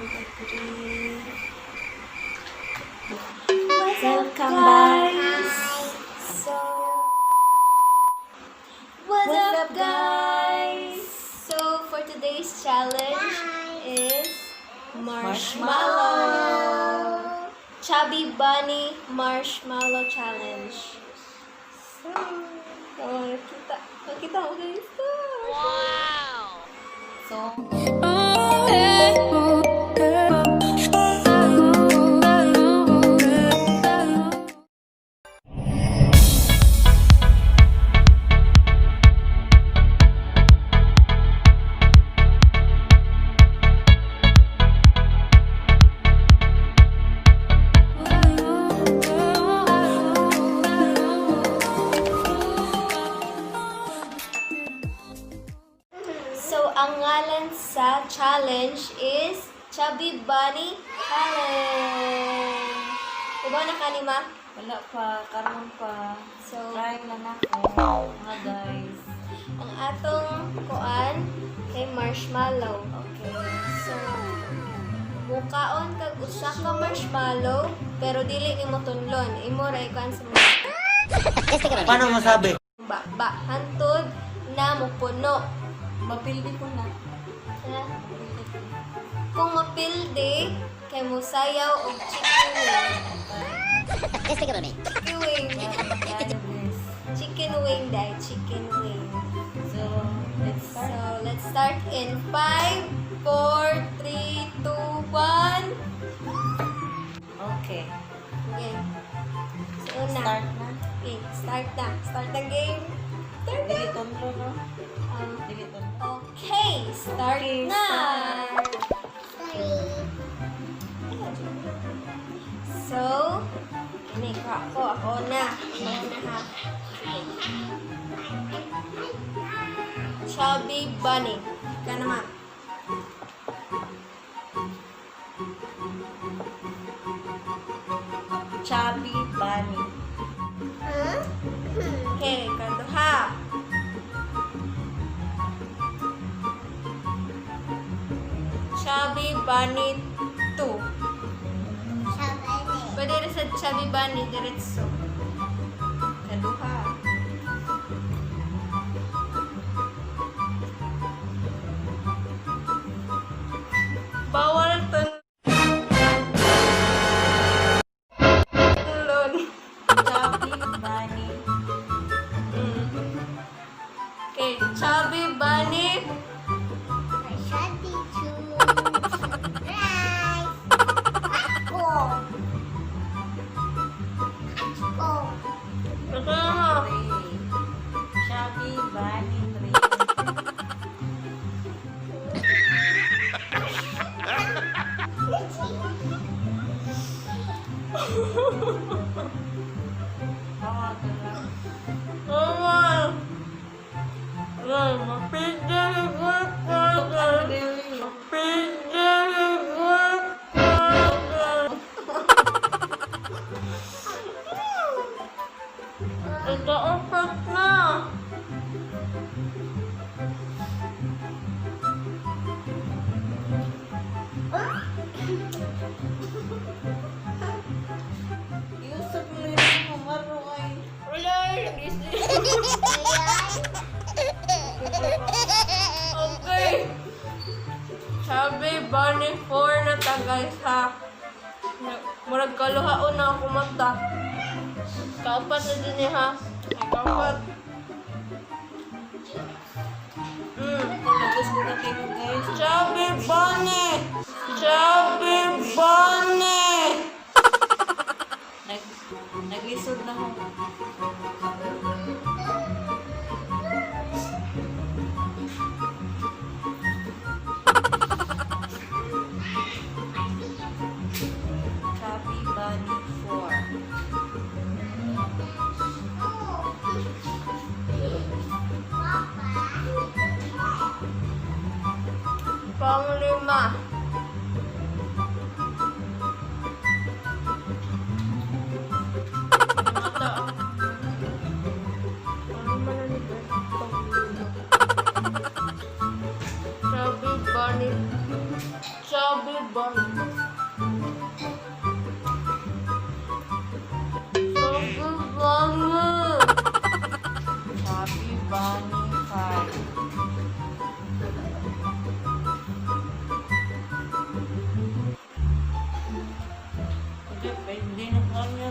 Welcome back. So, what's up, guys? So, for today's challenge is marshmallow. Chubby Bunny Marshmallow Challenge. So, nakita mo guys. Wow! So, ang ngalan sa challenge is Chubby Bunny Challenge. Diba na kanima? Wala pa, karon pa. So, Try lang ako. Mga guys. ang atong kuan kay marshmallow. Okay. So, mukaon kag usa ka marshmallow pero dili nimo tunlon. Imo ra ikuan sa mga Paano masabi? ba hantod na mupuno. Mapildi ko na. Kung mapilde, kay musayaw og chicken wing. Chicken wing. Chicken wing, dai. Chicken wing. So, let's start. So, let's start in 5, 4, 3, 2, 1. Okay. Okay. So, una. Start na. Okay, start na. Start the game. Start na. Dili tonlo, no? Dili tonlo. Okay, start Okay, na. start. So, ini ako na. Ako na ha. Chubby Bunny. Ika naman. Chubby Bunny. Okay, kaduha. Chubby Bunny 2. Pwede rin sa Chubby Bunny diretso. Kaduha. Bawal tulon. Chubby Bunny. Okay, Chubby Bunny. Ito. 3. Chubby Bunny 3. Tawa ka lang. Mama. Mapigil ko ko. Mapigil ko ko. Ito upat na. Iusap mo yung kumaro ay. Wala, okay. Chubby Bunny 4 na ta guys ha. Murag kaluhaon na ako mata. Kaupat na din eh ha. Ay, kaupat. Tapos ko na kayo guys. Chubby Bunny! Chubby Bunny! Naglisod na ako. Chubby Bunny 4. Panglima. Chubby bunny. Chubby bunny. Chubby bunny pie. Hindi, pwede na kanya.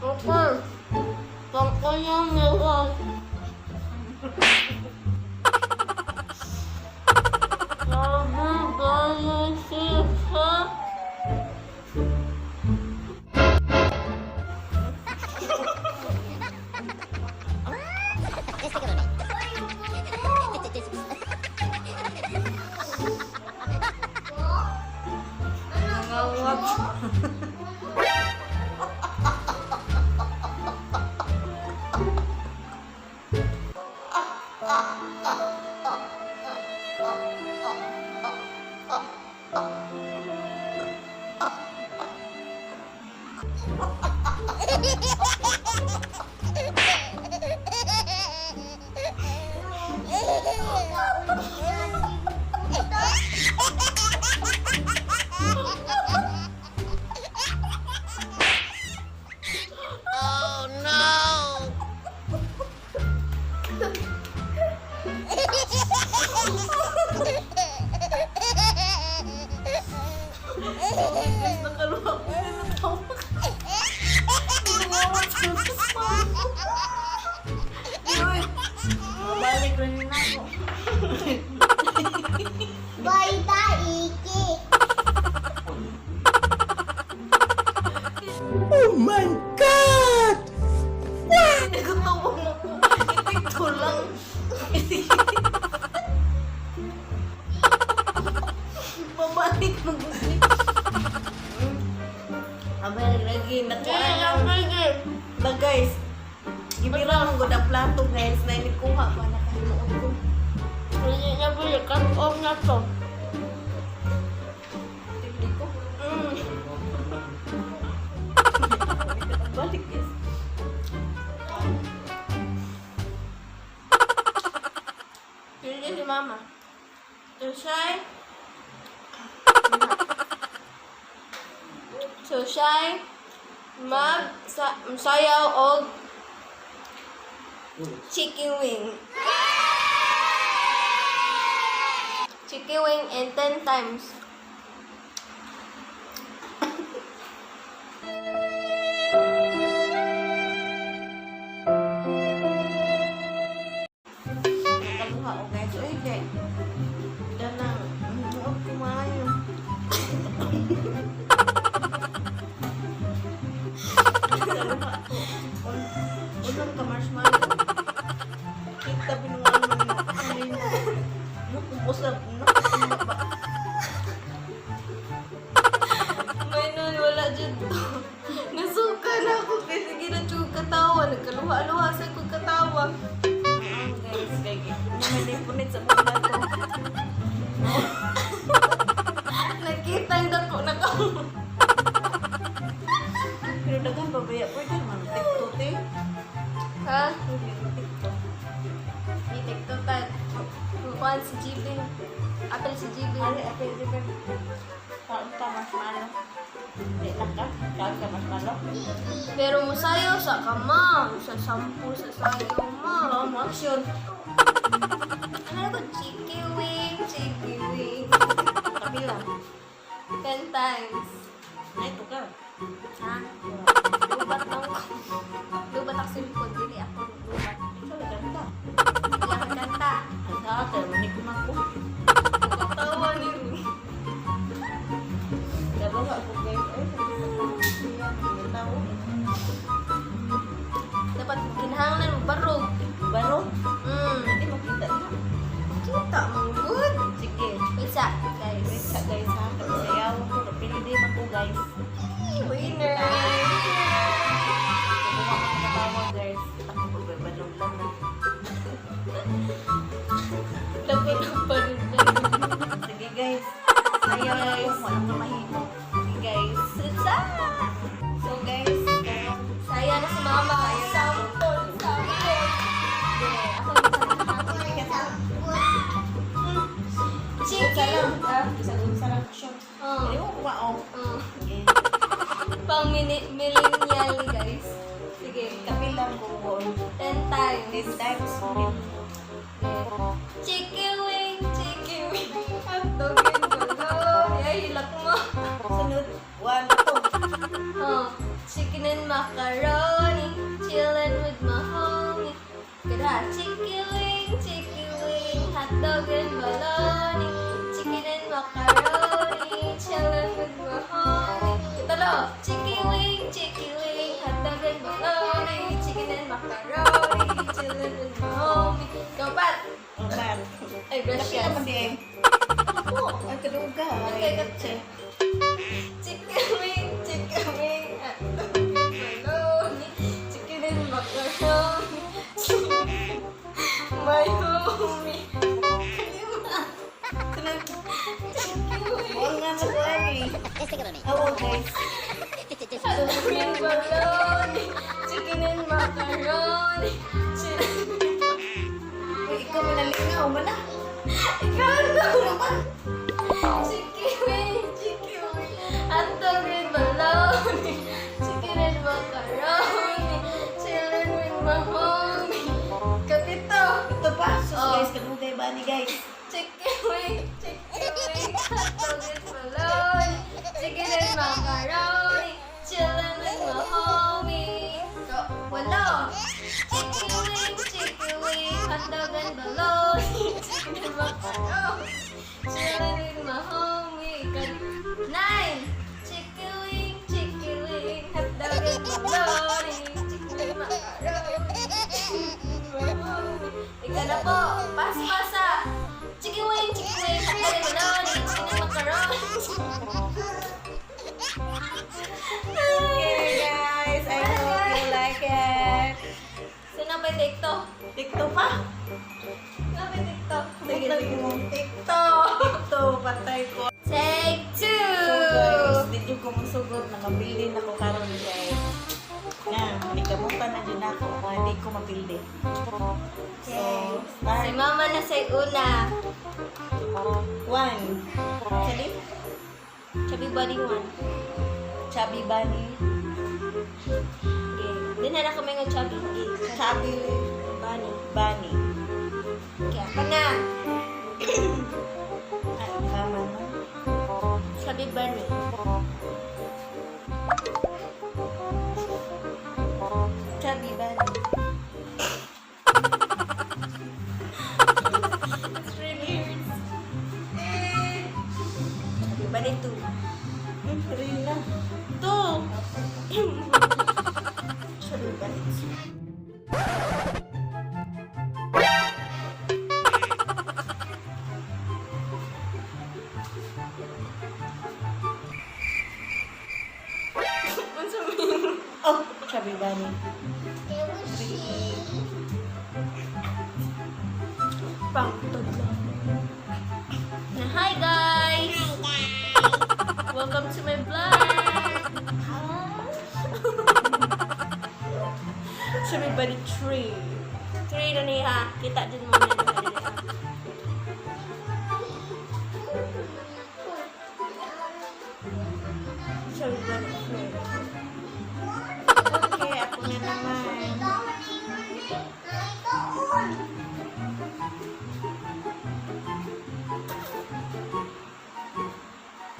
Okay. Tangkay yung nilay. Chubby bunny sisa. Nangawat. Oh no! Guys, nakaluha ko na natawa. Nangawat siya sa mama. Uy, mabalik rin na ako. Baita iki. Nagatawa mo ko. Itikto lang. Babalik mag-usip. Abalik lagi. Nakuha na. Na guys. Gibira mo ang plato guys. Na inikuha pa. Nakalimuot ko. Hindi niya pwede. Cut off na to. Tigli ko. Balik guys. Hindi si mama. So shy sayaw og chicken wing. Chicken wing in 10 times. Nakaluha ko guys. Uy guys. Danang. Muot ko maayo. Nakaluha ko. Unang ka marshmallow. Kita binuan mo mo. Nakupusap. Nakupusap. May nun, wala dyan to. Nasuka na ako kasi ginatug katawa. Nagkaluha-luha sa kong katawa. Guys, kaya naman sa mga to. Nakita yung dako na ko. Pero dagan babaya pwede naman TikTok eh. Ha? TikTok. Itik to tayo. Kukuhan si Jibin. Apel si Jibin. Ari apel di ba? Kaon ka marshmallow. Di lang ka? Kaon ka marshmallow? Pero musayo sa kama. Sa sampu sa sayo ma. Oo, mo action. Ano ko? Chicken wing. Chicken wing. Kapila. 10 times. Ay, ito ka. Ha? Lubat lang ko. Lubat ako silpon. Dili ako lubat. Ikaw na ganda. Dili ako kanta. Ang dati, manik man ko. Tawa ni Dalawa ako guys. Ay, sabi ko pa. Siya, may tao. dapat kinahanglan mo barog. Baro? Hindi makita na. Kita mo good. Sige. Isa, guys. Wait ka guys ha. Sayaw ko. Napili din ako guys. Winner. Kumuha ko sa tawa guys. Ako magbabalong lang na. Lapit ang barog. Sige guys. Sayaw guys. Walang mahimo. Sige guys. Sa. So guys, saya na si mama. Sampol. Sampol. Ako yung sarili natin. lang. Isa lang shot. Oh. Ayaw, wow. Oh. Sige. Pang millennial guys. Sige. Kapilang ko po. 10 times. 10 times. Chicken wing, hotdog and baloney. Ay, hilak mo. Sunod. 1, 2. Oh, chicken and macaroni, chillin' with my homie. Kada, chicken wing, hotdog and bologna. Chicken and macaroni, chillin' with my homie. Ito lo, chicken wing, hotdog and bologna. Chicken and macaroni, chillin' with my homie. Kapat! Opat. Ay, Kapila gracias. man din. Ako. Ay, kaduga. Okay, katse. Chicken wing, hotdog and bologna. Chicken and macaroni. My homie. Sunod. Huwag nga na ko eh. Awo guys. Hotdog and bologna. Chicken and macaroni. Uy, ikaw minalingaw mo na. Ikaw na. Ako naman. Chicken wing, hotdog and bologna. Chicken and macaroni. Chillin' with my homie. Kapito. Ito pa. Sus Oh. guys, kadugay ba ni guys? Chicken wing, hotdog and bologna. Chicken and macaroni. Chillin' with my homie. Wala. Chicken wing, hotdog and bologna. Chicken and macaroni. Chillin' with my homie. 9. Chicken wing, hotdog and bologna. Chicken and macaroni. Ika na po. Pas-pasa. Chicken wing, hotdog and bologna. Chicken and macaroni. Okay guys, I hope you like it. Sino ba yung TikTok? TikTok pa? Sino ba yung TikTok? Sige, sige mo. TikTok. TikTok, patay ko. Take 2. So guys, dito ko masugot, nakabili na ko karon guys. Nga, nikamutan na din ako, hindi ko mapildi. So, Si start. mama na sa una. 1. Sabi? Chubby body 1. Chubby bunny. Okay. Di na kami ng chubby. Okay. Chubby Bunny. bunny. Okay, apa na? Ay, tama na. Chubby bunny. Chubby bunny. It's really hurts. Chubby bunny 2. 3 na. 2. Chubby bunny 2. Ang sabihin. Oh, chubby bunny. Pang tudlo. Na hi guys! Welcome to my vlog! Sabi ba ni 3? 3 na niya. Kita din mo na niya. Sabi ba ni 3? Okay, ako na naman.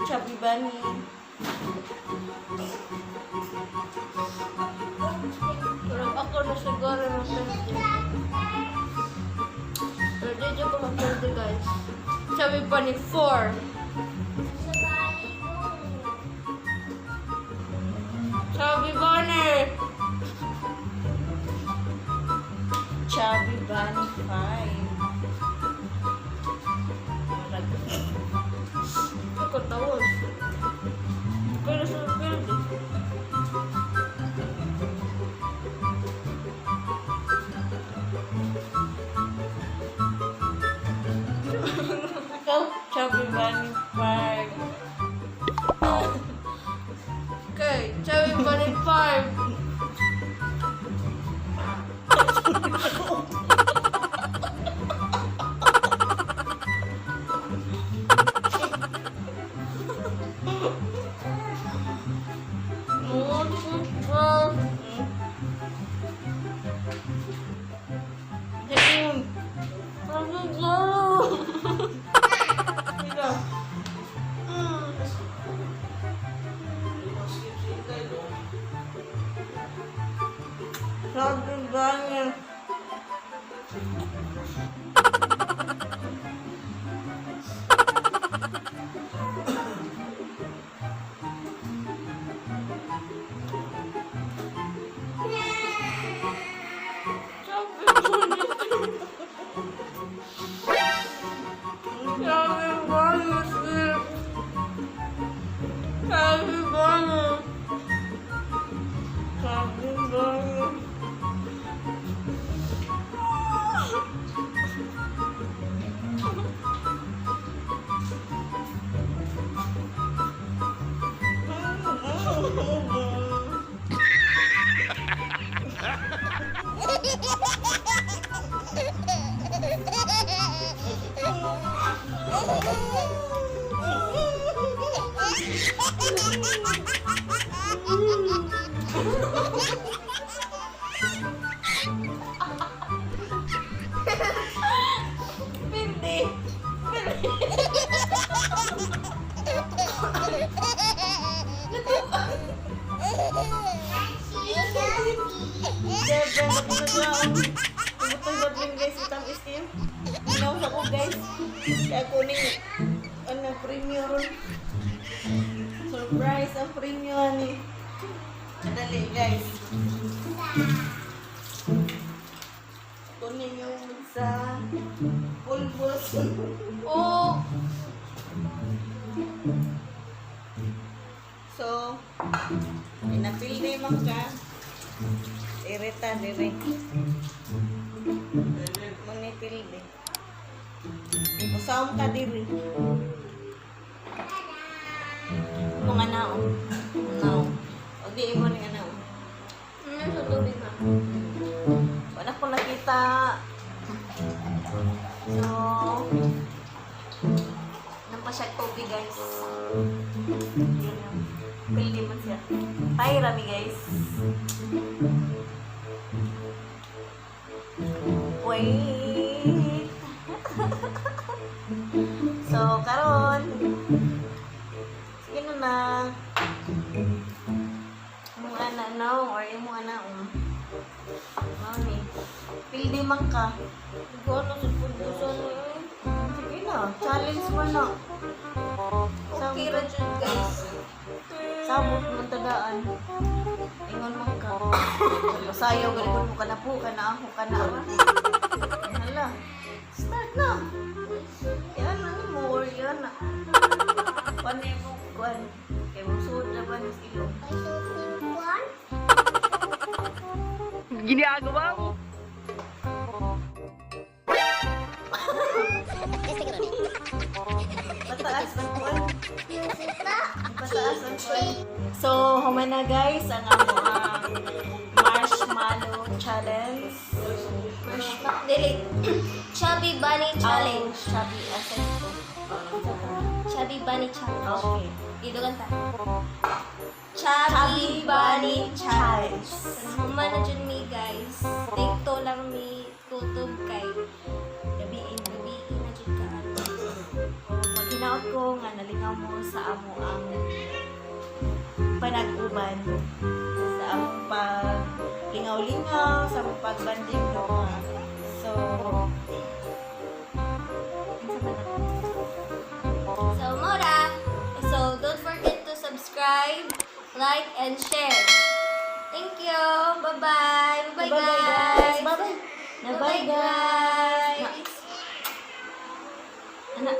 Chubby bunny. Parang ako na siguro mag-pwede. Pwede dyan ko mag-pwede guys. Sabi pa ni 4. Sabi ba ni? Chubby bunny 5. Ako tawag. Pero sa pwede. Ikaw, chubby bunny 5. Okay, sabi pa ni 5. Sabi banget, sis. Sabi banget. Sabi banget. Hindi. Diyan, naglaon. Pagutong badling guys, itang isim. Ginawas ako guys. Kaya kuning, premium ron. Surprise ang premium ni. Madali guys. Kunin yung sa pulbos. Oh, So, inapilde man ka. Irita dire. Manipilde. Usaw ka dire. Mga naon. Naon. O di mo ni naon. ano sa tubig na? Wala ko nakita. So, nampa siya tubig guys. Yun lang. Pildi man siya. Tay rami guys. Wait. So, karon. Sige na. Mong anak na or yung mga anak. Mami. Pildi man ka. Ikaw na sa pulbusan na yun. Sige na. Challenge mo na. Okay ra dyan, guys. Sabot mo tadaan. Ingon mo ka. Masayaw, galikon mo ka na po. Kana ako, kana ako. Hala. Start na. Yan na ni mo. Yan na. Panay mo kuwan. Kaya mo suot na ba ng ilong. Ginagawa mo. Pataas ang kuwan. Pataas ang kuwan. So, human na guys ang marshmallow challenge. Dili. Chubby Bunny Challenge. Chubby asset ko. Chubby Bunny Challenge. Okay. Dito kanta. Chubby Bunny Challenge. Human na dyan mi, guys. Dito lang mi tutog kay gabiin na dyan ka. Maginaot ko nga nalingaw mo sa amo ang panag-uban. Sa among pag-lingaw-lingaw, sa among pagbanding mo. So, So, mora. So, don't forget to subscribe, like, and share. Thank you. Bye-bye. Bye-bye, guys. Bye-bye. Bye-bye, Bye-bye, guys. guys. Anak.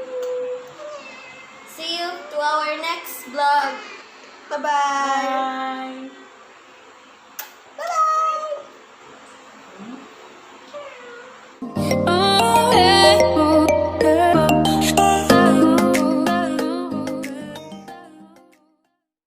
See you to our next vlog. Bye-bye. Bye.